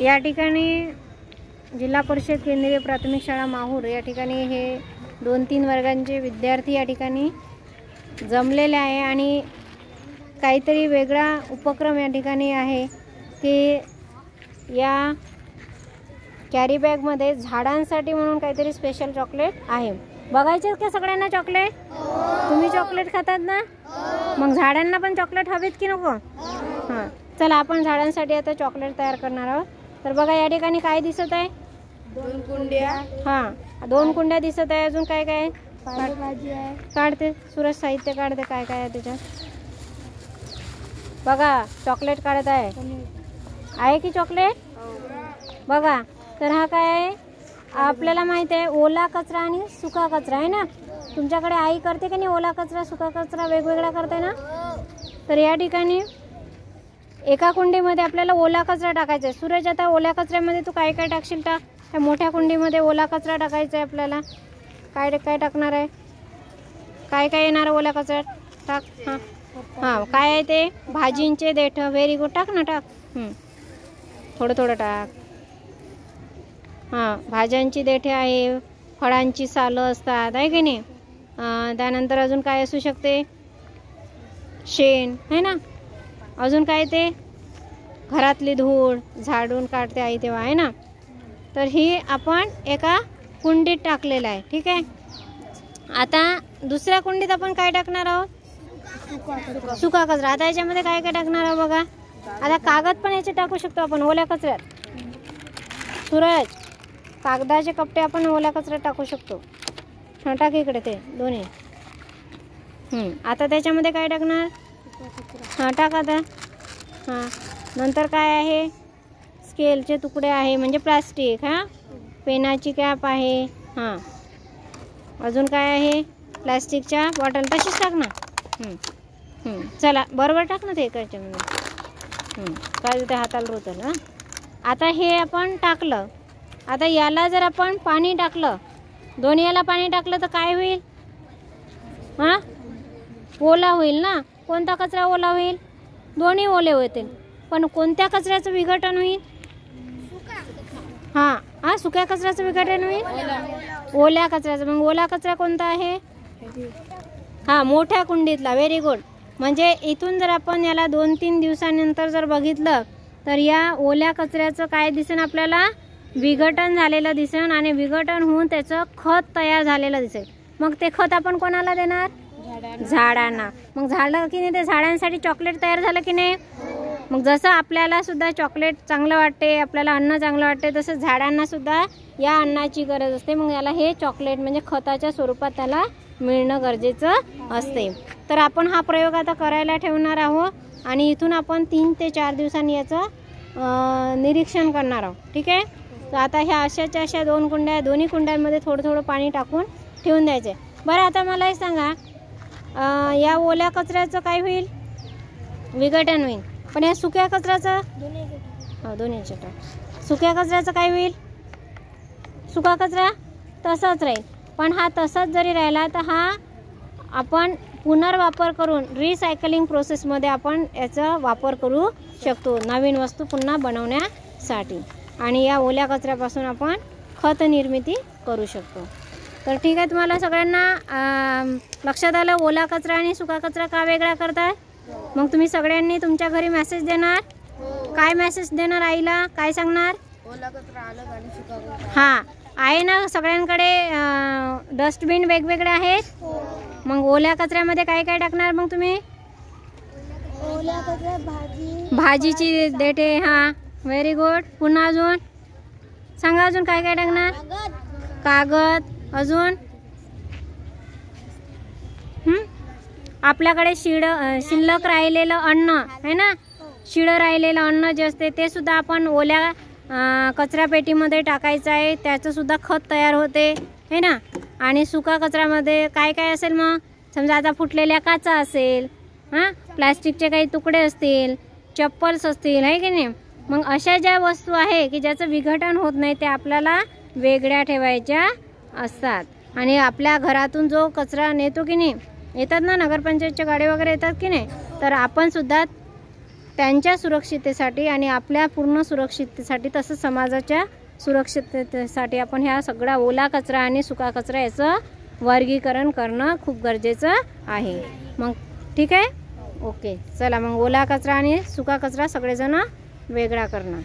या ठिकाणी जिल्हा परिषद केंद्रीय प्राथमिक शाळा माहूर या ठिकाणी हे 2-3 वर्गांचे विद्यार्थी या ठिकाणी जमलेले आहे आणि काहीतरी वेगळा उपक्रम या ठिकाणी आहे की या कॅरी बॅगमध्ये झाडांसाठी म्हणून काहीतरी स्पेशल चॉकलेट आहे. बघायचे का सगळ्यांना चॉकलेट? तुम्ही चॉकलेट खातात ना? मग झाडांना पण चॉकलेट हवेत की नको? हां, चला आपण झाडांसाठी आता चॉकलेट तयार करणार आहोत. तर बघा या ठिकाणी काय दिसत आहे? 2 कुंड्या. हां, 2 कुंड्या दिसत आहे. अजून काय काय? पालेभाजी आहे. काढते सूरज, साहित्य काढते. काय काय आहे त्याच्यात? बघा चॉकलेट काढत आहे की चॉकलेट? बघा, तर हा काय आहे? आपल्याला माहित आहे ओला कचरा आणि सुका कचरा आहे ना. तुमच्याकडे आई करते की नाही ओला कचरा सुका कचरा वेगवेगळा करते ना. तर या ठिकाणी एका कुंडीमध्ये आपल्याला ओला कचरा टाकायचा आहे. सूरज, आता ओल्या कचऱ्यामध्ये तू काय काय टाकशील? टाक. त्या मोठ्या कुंडीमध्ये ओला कचरा टाकायचा आहे आपल्याला. काय काय टाकणार आहे? काय काय येणार ओल्या कचऱ्यात? टाक. हां हां, काय आहे ते? भाजींचे देठं. व्हेरी गुड, टाक ना, टाक. थोडं थोडं टाक. हां, भाज्यांची देठे आहे, फळांची सालं असतात आहे की नाही. त्यानंतर अजून काय असू शकते? शेण आहे ना. अजून काय ते? घरातली धूळ झाडून काढते आई तेव्हा आहे ना. तर ही आपण एका कुंडीत टाकलेलं आहे. ठीक आहे. आता दुसऱ्या कुंडीत आपण काय टाकणार आहोत? सुका कचरा. आता याच्यामध्ये काय काय टाकणार आहोत बघा. आता कागद पण याचे टाकू शकतो आपण ओल्या कचऱ्यात. सूरज, कागदाचे कपडे आपण ओल्या कचऱ्यात टाकू शकतो. हां, टाक इकडे ते दोन्ही. आता त्याच्यामध्ये काय टाकणार? हां, टाक आता. हां, नंतर काय आहे? स्केलचे तुकडे आहे म्हणजे प्लास्टिक. हां, पेनाची कॅप आहे. हां, अजून काय आहे? प्लास्टिकच्या बॉटल. तशीच टाक ना. चला बरोबर टाक ना ते याच्यामध्ये. काय ते हाताला रोचल. हां, आता हे आपण टाकलं. आता याला जर आपण पाणी टाकलं, दोन्ही याला पाणी टाकलं तर काय होईल? हां, ओला होईल ना. कोणता कचरा ओला होईल? दोन्ही ओले होतील. पण कोणत्या कचऱ्याचं विघटन होईल? हां, सुक्या कचऱ्याचं विघटन होईल. ओल्या कचऱ्याचं. मग ओला कचरा कोणता आहे? हां, मोठ्या कुंडीतला. Very good. म्हणजे इथून जर आपण याला 2-3 दिवसानंतर जर बघितलं तर या ओल्या कचऱ्याचं काय दिसेल आपल्याला? विघटन झालेलं दिसेल आणि विघटन होऊन त्याचं खत तयार झालेलं दिसेल. मग ते खत आपण कोणाला देणार? झाडांना. मग झालं की नाही ते झाडांसाठी चॉकलेट तयार झालं की नाही. मग जसं आपल्याला सुद्धा चॉकलेट चांगलं वाटते, आपल्याला अन्न चांगलं वाटते, तसं झाडांना सुद्धा या अन्नाची गरज असते. मग याला हे चॉकलेट म्हणजे खताच्या स्वरूपात त्याला मिळणं गरजेचं असते. तर आपण हा प्रयोग आता करायला ठेवणार आहोत आणि इथून आपण 3 ते 4 दिवसांनी याचं निरीक्षण करणार आहोत. ठीक आहे. तर आता ह्या अशाच्या अशा 2 कुंड्या, दोन्ही कुंड्यांमध्ये थोडं थोडं पाणी टाकून ठेवून द्यायचं आहे. बरं, आता मला हे सांगा, या ओल्या कचऱ्याचं काय होईल? विघटन होईल. पण या सुक्या कचऱ्याचं? दोन्हीचं टाक. सुक्या कचऱ्याचं काय होईल? सुका कचरा तसाच राहील. पण हा तसाच जरी राहिला तर हा आपण पुनर्वापर करून रिसायकलिंग प्रोसेसमध्ये आपण याचा वापर करू शकतो नवीन वस्तू पुन्हा बनवण्यासाठी. आणि या ओल्या कचऱ्यापासून आपण खत निर्मिती करू शकतो. तर ठीक आहे, तुम्हाला सगळ्यांना लक्षात आलं ओला कचरा आणि सुका कचरा का वेगळा करतात? मग तुम्ही सगळ्यांनी तुमच्या घरी मेसेज देणार. काय मेसेज देणार? आईला काय सांगणार? ओला कचरा अलग आणि सुका कचरा. हां, आहे ना सगळ्यांकडे डस्टबिन वेगवेगळे आहेत. मग ओल्या कचऱ्यामध्ये काय काय टाकणार मग तुम्ही? ओल्या कचरा भाजीची देठे. हां, व्हेरी गुड. पुन्हा अजून सांगा, अजून काय काय टाकणार? कागद. अजून आपल्याकडे शिल्लक राहिलेलं अन्न आहे ना. शिळं राहिलेलं अन्न जे असते ते सुद्धा आपण ओल्या कचरापेटीमध्ये टाकायचं आहे. त्याचं सुद्धा खत तयार होते है ना. आणि सुका कचऱ्यामध्ये काय काय असेल? मग समजा आता फुटलेल्या काचा असेल, हां, प्लास्टिकचे काही तुकडे असतील, चप्पल्स असतील आहे की नाही. मग अशा ज्या वस्तू आहे की ज्याचं विघटन होत नाही ते आपल्याला वेगळ्या ठेवायच्या असतात. आणि आपल्या घरातून जो कचरा नेतो की नाही, येतात ना नगरपंचायतच्या गाडी वगैरे येतात की नाही, तर आपण सुद्धा त्यांच्या सुरक्षिततेसाठी आणि आपल्या पूर्ण सुरक्षिततेसाठी तसंच समाजाच्या सुरक्षिततेसाठी आपण ह्या सगळा ओला कचरा आणि सुका कचरा याचं वर्गीकरण करणं खूप गरजेचं आहे. मग ठीक आहे, ओके. चला मग ओला कचरा आणि सुका कचरा सगळेजण वेगळा करणं.